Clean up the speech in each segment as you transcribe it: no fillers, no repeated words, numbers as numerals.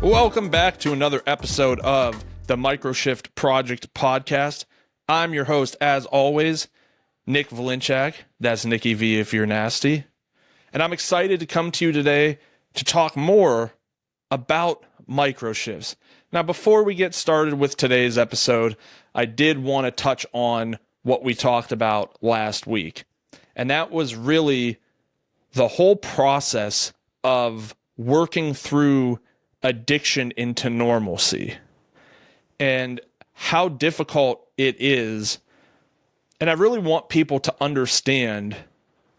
Welcome back to another episode of the Microshift Project Podcast. I'm your host, as always, Nick Valinchak. That's Nicky V if you're nasty. And I'm excited to come to you today to talk more about microshifts. Now, before we get started with today's episode, I did want to touch on what we talked about last week. And that was really the whole process of working through addiction into normalcy and how difficult it is. And I really want people to understand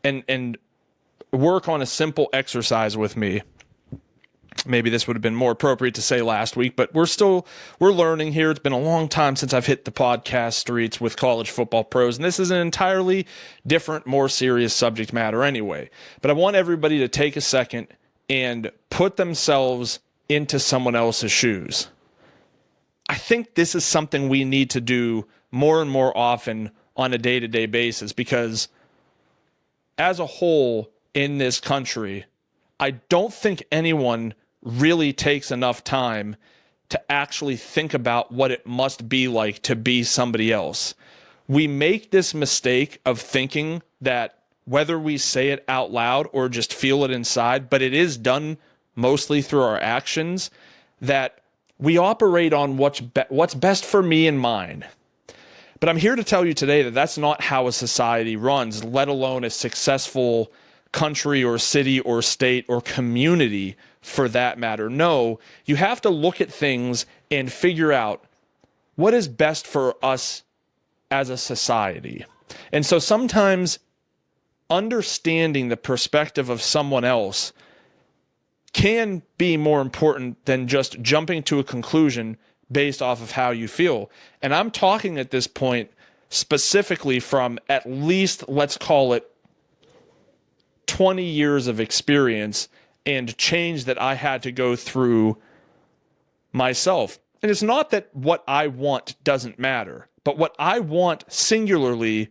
and work on a simple exercise with me. Maybe this would have been more appropriate to say last week, but we're learning here. It's been a long time since I've hit the podcast streets with college football pros, and this is an entirely different, more serious subject matter anyway. But I want everybody to take a second and put themselves into someone else's shoes. I think this is something we need to do more and more often on a day-to-day basis, because as a whole in this country, I don't think anyone really takes enough time to actually think about what it must be like to be somebody else. We make this mistake of thinking that whether we say it out loud or just feel it inside, but it is done mostly through our actions, that we operate on what's best for me and mine. But I'm here to tell you today that that's not how a society runs, let alone a successful country or city or state or community for that matter. No, you have to look at things and figure out what is best for us as a society. And so sometimes understanding the perspective of someone else can be more important than just jumping to a conclusion based off of how you feel. And I'm talking at this point specifically from at least, let's call it, 20 years of experience and change that I had to go through myself. And it's not that what I want doesn't matter, but what I want singularly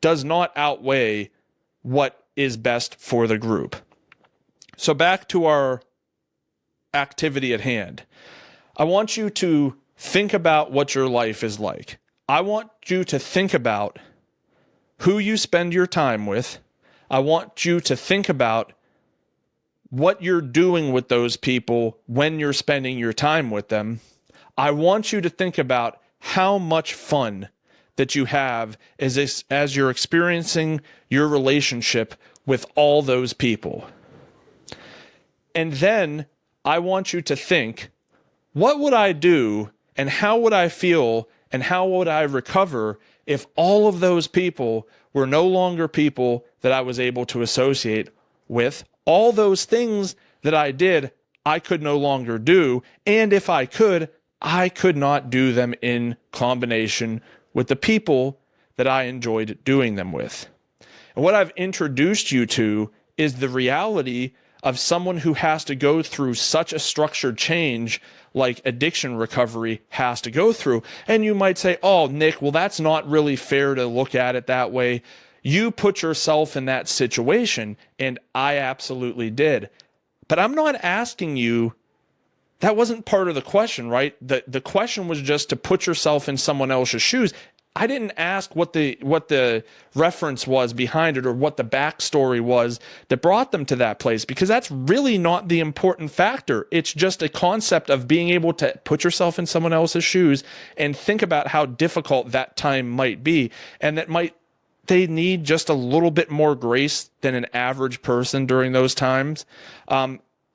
does not outweigh what is best for the group. So back to our activity at hand. I want you to think about what your life is like. I want you to think about who you spend your time with. I want you to think about what you're doing with those people when you're spending your time with them. I want you to think about how much fun that you have as you're experiencing your relationship with all those people. And then I want you to think, what would I do and how would I feel and how would I recover if all of those people were no longer people that I was able to associate with? All those things that I did, I could no longer do. And if I could not do them in combination with the people that I enjoyed doing them with. And what I've introduced you to is the reality of someone who has to go through such a structured change like addiction recovery has to go through. And you might say, oh, Nick, well, that's not really fair to look at it that way. You put yourself in that situation, and I absolutely did. But I'm not asking you, that wasn't part of the question, right? The question was just to put yourself in someone else's shoes. I didn't ask what the reference was behind it or what the backstory was that brought them to that place, because that's really not the important factor. It's just a concept of being able to put yourself in someone else's shoes and think about how difficult that time might be, and they need just a little bit more grace than an average person during those times.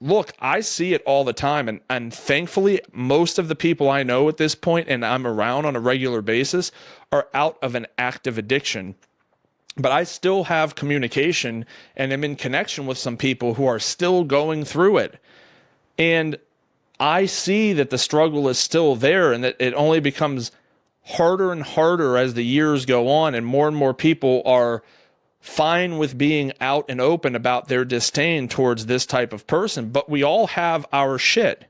Look, I see it all the time, and thankfully, most of the people I know at this point and I'm around on a regular basis are out of an active addiction. But I still have communication and am in connection with some people who are still going through it. And I see that the struggle is still there and that it only becomes harder and harder as the years go on, and more people are fine with being out and open about their disdain towards this type of person. But we all have our shit,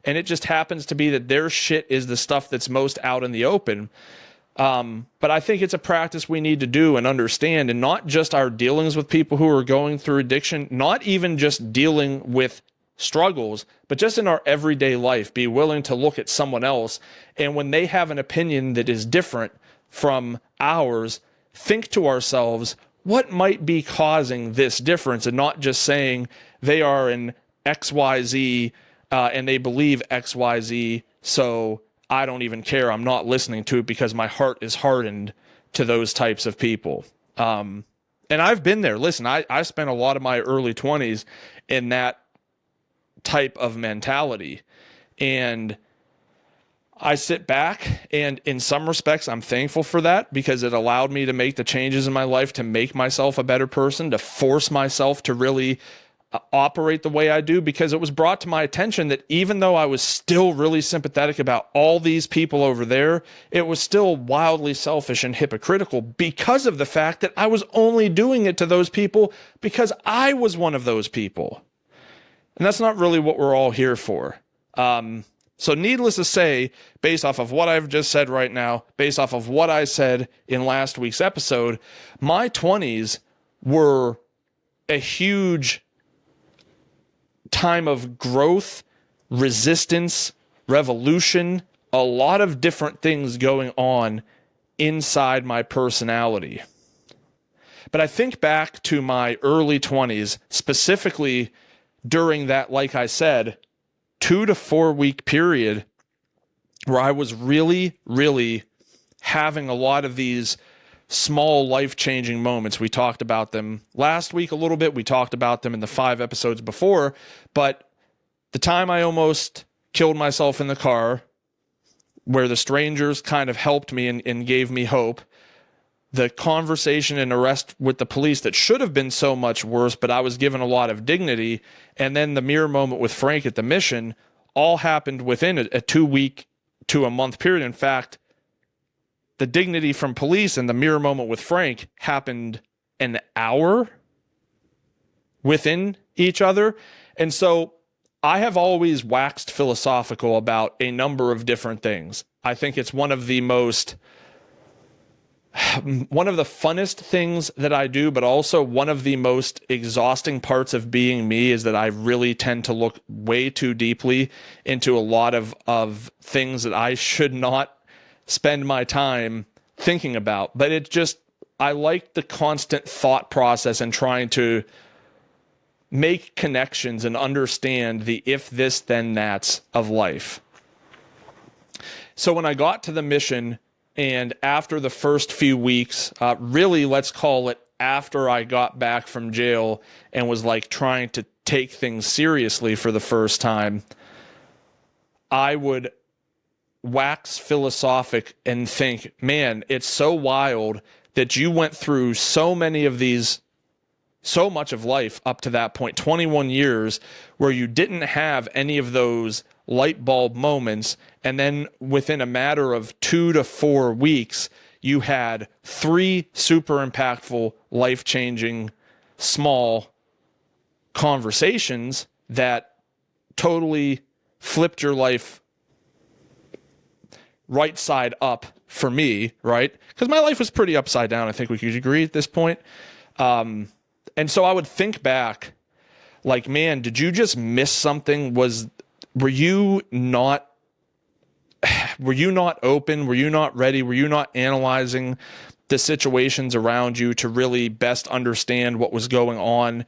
and it just happens to be that their shit is the stuff that's most out in the open. But I think it's a practice we need to do and understand, and not just our dealings with people who are going through addiction, not even just dealing with struggles, but just in our everyday life, be willing to look at someone else. And when they have an opinion that is different from ours, think to ourselves, what might be causing this difference? And not just saying they are an XYZ and they believe XYZ, so I don't even care. I'm not listening to it because my heart is hardened to those types of people. And I've been there. Listen, I spent a lot of my early 20s in that type of mentality. And I sit back, and in some respects, I'm thankful for that because it allowed me to make the changes in my life to make myself a better person, to force myself to really operate the way I do, because it was brought to my attention that even though I was still really sympathetic about all these people over there, it was still wildly selfish and hypocritical because of the fact that I was only doing it to those people because I was one of those people. And that's not really what we're all here for. So needless to say, based off of what I've just said right now, based off of what I said in last week's episode, my 20s were a huge time of growth, resistance, revolution, a lot of different things going on inside my personality. But I think back to my early 20s, specifically during that, like I said, 2 to 4 week period where I was really, really having a lot of these small life-changing moments. We talked about them last week a little bit. We talked about them in the 5 episodes before, but the time I almost killed myself in the car, where the strangers kind of helped me and gave me hope, the conversation and arrest with the police that should have been so much worse, but I was given a lot of dignity, and then the mirror moment with Frank at the mission, all happened within a 2 week to a month period. In fact, the dignity from police and the mirror moment with Frank happened an hour within each other. And so I have always waxed philosophical about a number of different things. I think it's one of the funnest things that I do, but also one of the most exhausting parts of being me is that I really tend to look way too deeply into a lot of things that I should not spend my time thinking about. But I like the constant thought process and trying to make connections and understand the if this then that's of life. So when I got to the mission, and after the first few weeks, really, let's call it after I got back from jail and was like trying to take things seriously for the first time, I would wax philosophic and think, man, it's so wild that you went through so much of life up to that point, 21 years, where you didn't have any of those light bulb moments, and then within a matter of 2 to 4 weeks, you had 3 super impactful, life-changing, small conversations that totally flipped your life right side up for me, right? Because my life was pretty upside down, I think we could agree at this point. And so I would think back, like, man, did you just miss something? Were you not open? Were you not ready? Were you not analyzing the situations around you to really best understand what was going on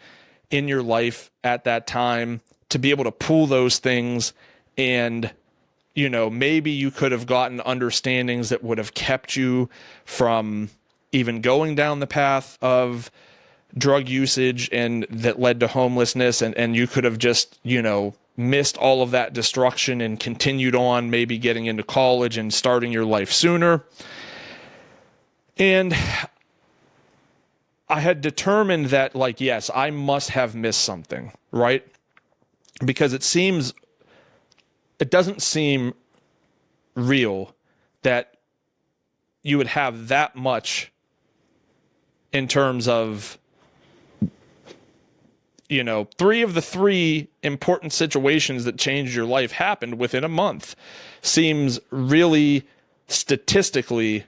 in your life at that time, to be able to pull those things? And, maybe you could have gotten understandings that would have kept you from even going down the path of drug usage and that led to homelessness. And you could have just, missed all of that destruction and continued on, maybe getting into college and starting your life sooner. And I had determined that, like, yes, I must have missed something, right? Because it doesn't seem real that you would have that much in terms of, 3 of the 3 important situations that changed your life happened within a month. Seems really statistically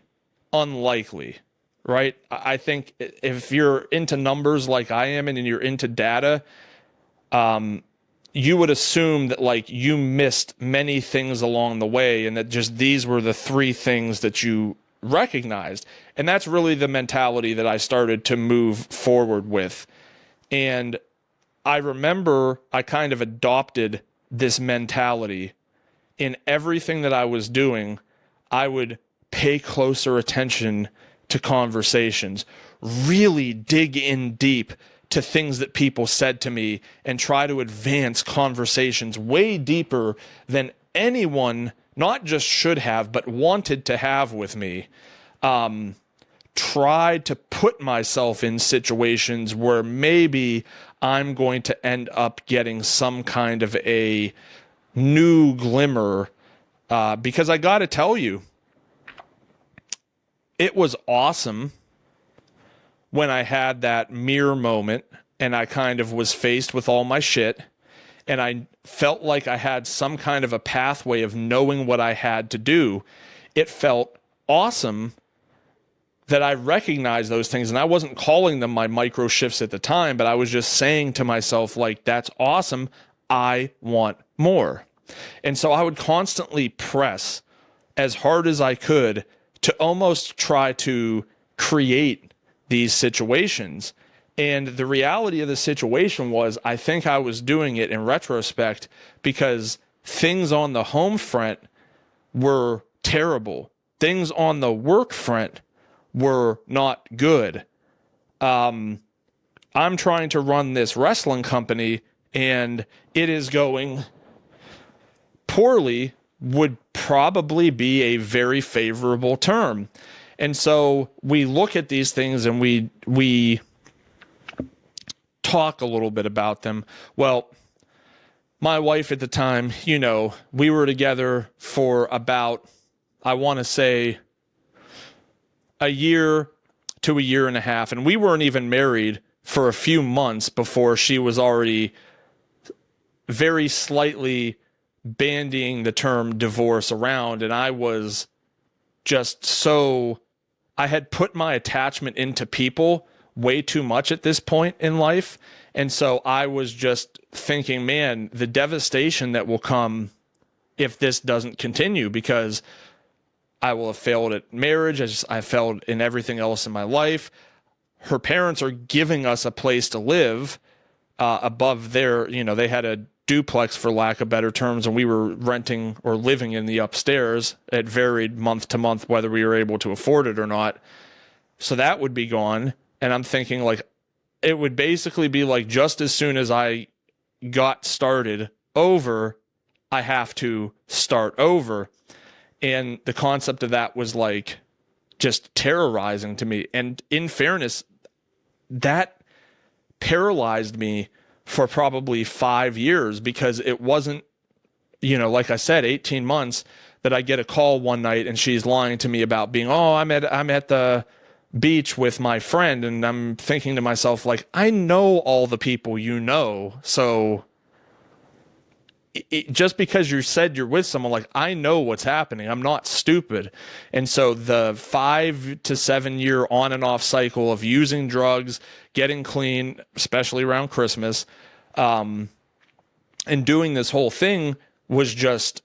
unlikely, right? I think if you're into numbers like I am and you're into data, you would assume that like you missed many things along the way and that just these were the three things that you recognized. And that's really the mentality that I started to move forward with. And I remember I kind of adopted this mentality in everything that I was doing. I would pay closer attention to conversations, really dig in deep to things that people said to me and try to advance conversations way deeper than anyone not just should have, but wanted to have with me. Tried to put myself in situations where maybe I'm going to end up getting some kind of a new glimmer, because I got to tell you, it was awesome when I had that mirror moment and I kind of was faced with all my shit and I felt like I had some kind of a pathway of knowing what I had to do. It felt awesome that I recognized those things, and I wasn't calling them my microshifts at the time, but I was just saying to myself, like, that's awesome. I want more. And so I would constantly press as hard as I could to almost try to create these situations. And the reality of the situation was, I think I was doing it in retrospect because things on the home front were terrible. Things on the work front were not good. I'm trying to run this wrestling company and it is going poorly, would probably be a very favorable term. And so we look at these things and we talk a little bit about them. Well, my wife at the time, we were together for about, I want to say, a year to a year and a half. And we weren't even married for a few months before she was already very slightly bandying the term divorce around. And I was just I had put my attachment into people way too much at this point in life. And so I was just thinking, man, the devastation that will come if this doesn't continue, because I will have failed at marriage as I failed in everything else in my life. Her parents are giving us a place to live above their, they had a duplex for lack of better terms, and we were renting or living in the upstairs. It varied month to month whether we were able to afford it or not. So that would be gone. And I'm thinking, like, it would basically be like just as soon as I got started over, I have to start over. And the concept of that was like just terrorizing to me. And in fairness, that paralyzed me for probably 5 years, because it wasn't, like I said, 18 months that I get a call one night and she's lying to me about being, I'm at the beach with my friend. And I'm thinking to myself, like, I know all the people so just because you said you're with someone, like, I know what's happening. I'm not stupid. And so the 5 to 7 year on and off cycle of using drugs, getting clean, especially around Christmas, and doing this whole thing was just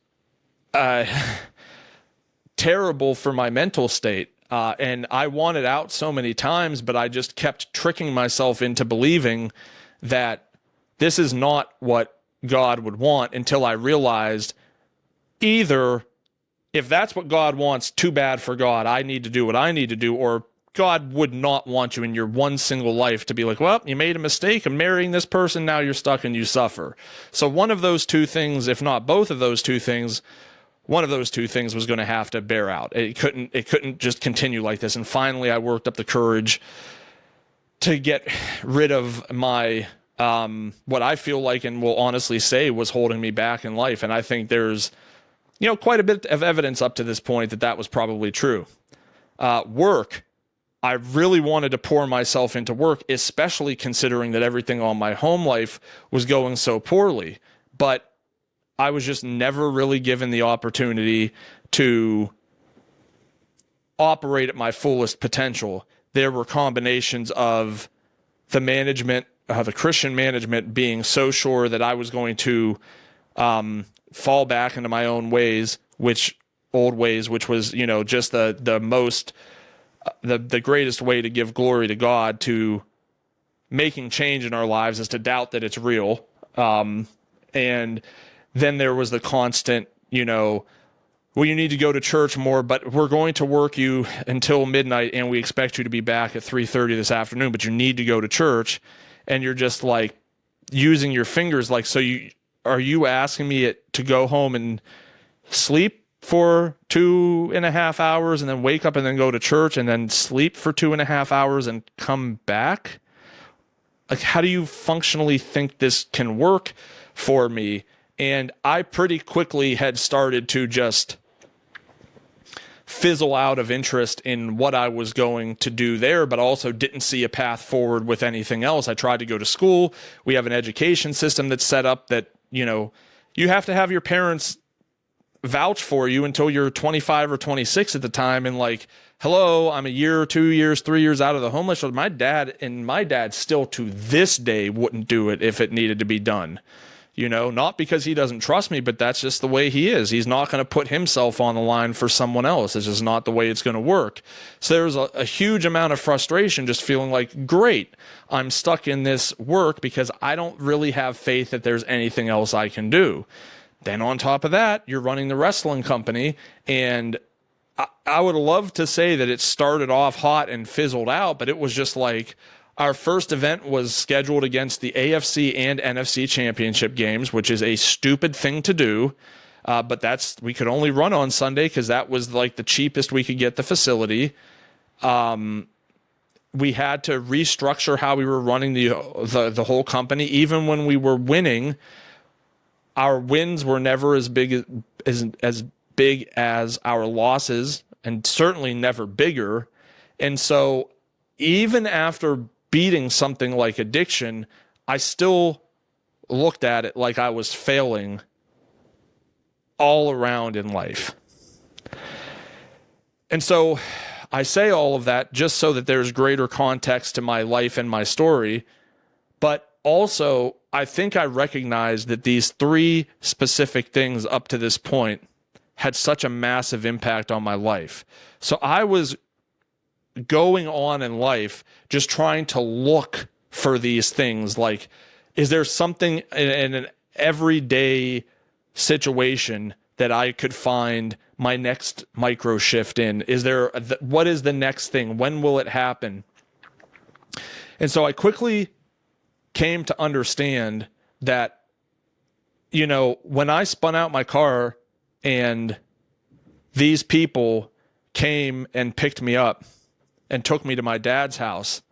terrible for my mental state. And I wanted out so many times, but I just kept tricking myself into believing that this is not what God would want, until I realized either if that's what God wants, too bad for God, I need to do what I need to do, or God would not want you in your one single life to be like, well, you made a mistake of marrying this person, now you're stuck and you suffer. So one of those two things, if not both of those two things, one of those two things was going to have to bear out. It couldn't just continue like this. And finally I worked up the courage to get rid of my what I feel like and will honestly say was holding me back in life. And I think there's, quite a bit of evidence up to this point that was probably true. Work. I really wanted to pour myself into work, especially considering that everything on my home life was going so poorly. But I was just never really given the opportunity to operate at my fullest potential. There were combinations of the management the Christian management being so sure that I was going to fall back into my own ways, which was, just the greatest way to give glory to God, to making change in our lives, is to doubt that it's real. And then there was the constant, well, you need to go to church more, but we're going to work you until midnight and we expect you to be back at 3:30 this afternoon, but you need to go to church. And you're just like using your fingers like, are you asking me to go home and sleep for 2.5 hours and then wake up and then go to church and then sleep for 2.5 hours and come back? Like, how do you functionally think this can work for me? And I pretty quickly had started to just fizzle out of interest in what I was going to do there, but also didn't see a path forward with anything else. I tried to go to school. We have an education system that's set up that, you have to have your parents vouch for you until you're 25 or 26 at the time. And like, hello, I'm a year, 2 years, 3 years out of the homeless shelter. My dad still to this day wouldn't do it if it needed to be done. Not because he doesn't trust me, but that's just the way he is. He's not going to put himself on the line for someone else. It's just not the way it's going to work. So there's a huge amount of frustration, just feeling like, great, I'm stuck in this work because I don't really have faith that there's anything else I can do. Then on top of that, you're running the wrestling company, and I would love to say that it started off hot and fizzled out, but it was just like, our first event was scheduled against the AFC and NFC championship games, which is a stupid thing to do. But we could only run on Sunday because that was like the cheapest we could get the facility. We had to restructure how we were running the whole company. Even when we were winning, our wins were never as big as our losses, and certainly never bigger. And so even after beating something like addiction, I still looked at it like I was failing all around in life. And so I say all of that just so that there's greater context to my life and my story. But also, I think I recognize that these 3 specific things up to this point had such a massive impact on my life. So I was going on in life just trying to look for these things. Like, is there something in an everyday situation that I could find my next microshift in? What is the next thing? When will it happen? And so I quickly came to understand that, when I spun out my car and these people came and picked me up and took me to my dad's house,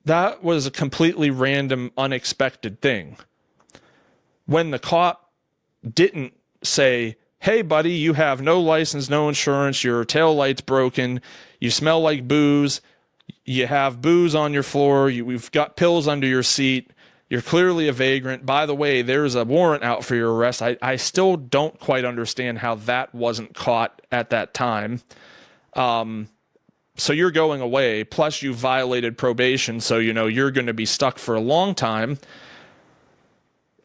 that was a completely random, unexpected thing. When the cop didn't say, hey, buddy, you have no license, no insurance, your tail light's broken, you smell like booze, you have booze on your floor, we've got pills under your seat, you're clearly a vagrant, by the way, there's a warrant out for your arrest. I still don't quite understand how that wasn't caught at that time. So you're going away, plus you violated probation, so you're going to be stuck for a long time.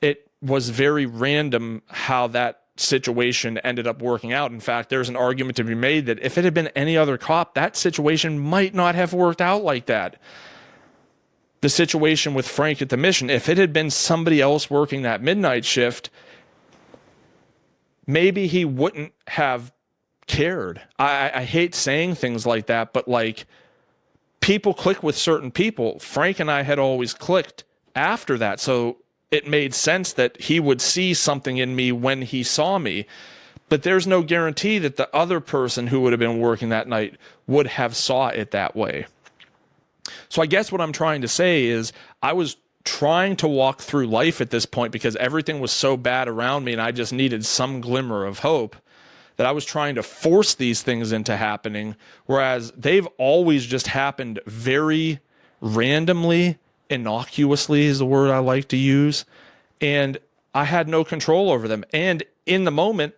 It was very random how that situation ended up working out. In fact, there's an argument to be made that if it had been any other cop, that situation might not have worked out like that. The situation with Frank at the mission, if it had been somebody else working that midnight shift, maybe he wouldn't have cared. I hate saying things like that, but like, people click with certain people. Frank and I had always clicked after that, so it made sense that he would see something in me when he saw me. But there's no guarantee that the other person who would have been working that night would have saw it that way. So I guess what I'm trying to say is I was trying to walk through life at this point because everything was so bad around me and I just needed some glimmer of hope, that I was trying to force these things into happening, whereas they've always just happened very randomly, innocuously is the word I like to use, and I had no control over them. And in the moment,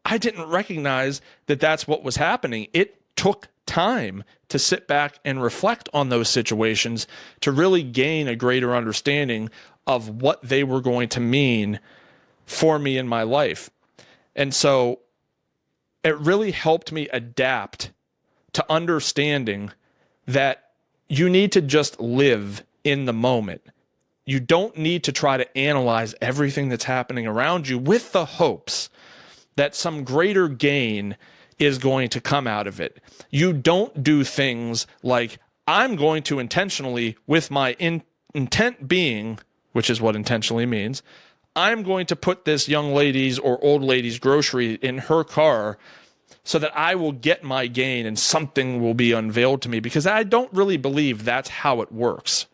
I didn't recognize that that's what was happening. It took time to sit back and reflect on those situations to really gain a greater understanding of what they were going to mean for me in my life. And so it really helped me adapt to understanding that you need to just live in the moment. You don't need to try to analyze everything that's happening around you with the hopes that some greater gain is going to come out of it. You don't do things like, I'm going to intentionally, with my intent being, which is what intentionally means, I'm going to put this young lady's or old lady's grocery in her car so that I will get my gain and something will be unveiled to me, because I don't really believe that's how it works.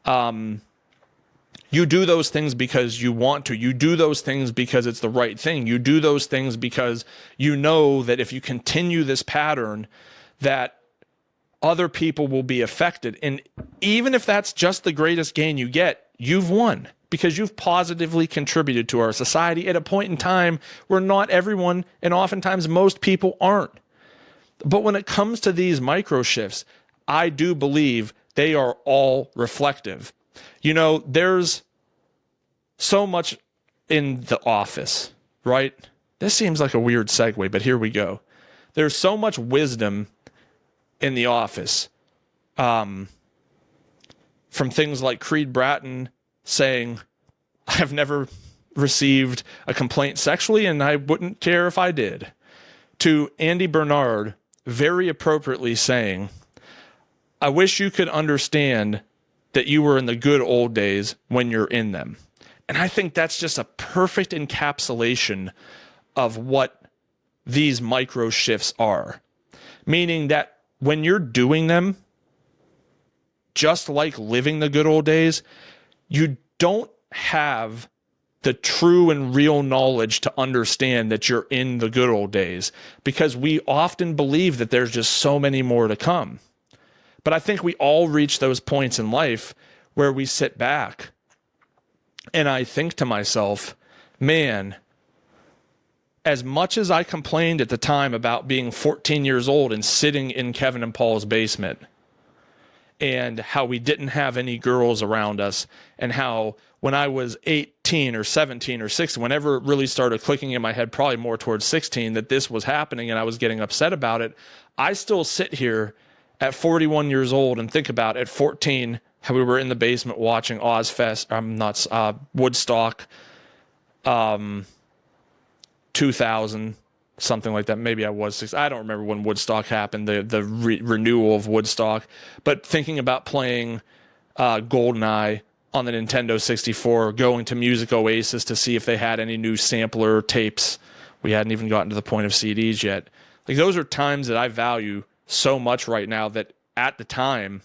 You do those things because you want to. You do those things because it's the right thing. You do those things because you know that if you continue this pattern, that other people will be affected. And even if that's just the greatest gain you get, you've won, because you've positively contributed to our society at a point in time where not everyone, and oftentimes most people, aren't. But when it comes to these microshifts, I do believe they are all reflective. You know, there's so much in The Office, right? This seems like a weird segue, but here we go. There's so much wisdom in The Office, from things like Creed Bratton saying, I've never received a complaint sexually, and I wouldn't care if I did, to Andy Bernard very appropriately saying, I wish you could understand that you were in the good old days when you're in them. And I think that's just a perfect encapsulation of what these micro shifts are. Meaning that when you're doing them, just like living the good old days, you don't have the true and real knowledge to understand that you're in the good old days, because we often believe that there's just so many more to come. But I think we all reach those points in life where we sit back and I think to myself, man, as much as I complained at the time about being 14 years old and sitting in Kevin and Paul's basement, and how we didn't have any girls around us, and how when I was 18 or 17 or 16, whenever it really started clicking in my head, probably more towards 16, that this was happening and I was getting upset about it, I still sit here at 41 years old and think about at 14 how we were in the basement watching Woodstock 2000, something like that. Maybe I was 6. I don't remember when Woodstock happened, the renewal of Woodstock. But thinking about playing GoldenEye on the Nintendo 64, going to Music Oasis to see if they had any new sampler tapes. We hadn't even gotten to the point of CDs yet. Like, those are times that I value so much right now that at the time,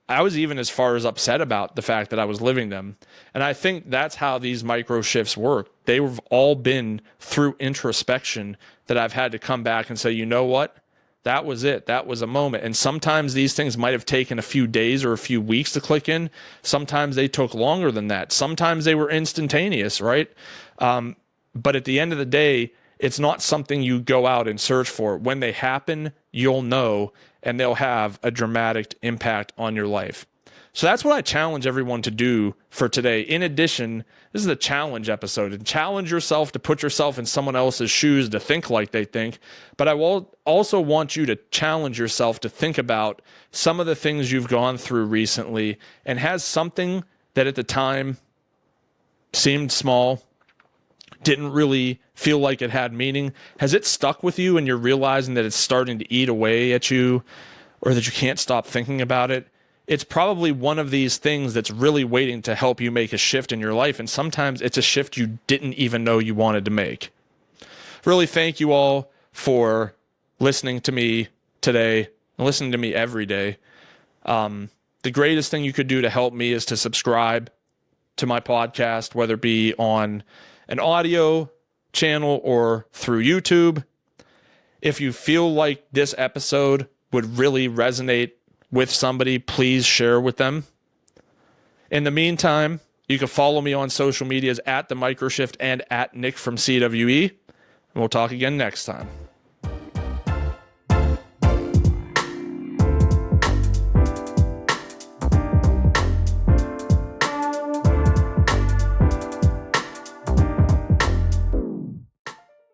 I was even as far as upset about the fact that I was living them. And I think that's how these micro shifts work. They've all been through introspection that I've had to come back and say, you know what? That was it. That was a moment. And sometimes these things might have taken a few days or a few weeks to click in. Sometimes they took longer than that. Sometimes they were instantaneous, right? But at the end of the day, it's not something you go out and search for. When they happen, you'll know, and they'll have a dramatic impact on your life. So that's what I challenge everyone to do for today. In addition, this is a challenge episode, and challenge yourself to put yourself in someone else's shoes, to think like they think. But I will also want you to challenge yourself to think about some of the things you've gone through recently, and has something that at the time seemed small, didn't really feel like it had meaning, has it stuck with you and you're realizing that it's starting to eat away at you, or that you can't stop thinking about it? It's probably one of these things that's really waiting to help you make a shift in your life, and sometimes it's a shift you didn't even know you wanted to make. Really, thank you all for listening to me today, and listening to me every day. The greatest thing you could do to help me is to subscribe to my podcast, whether it be on an audio channel or through YouTube. If you feel like this episode would really resonate with somebody, please share with them. In the meantime, you can follow me on social medias at the Microshift and at Nick from CWE. And we'll talk again next time.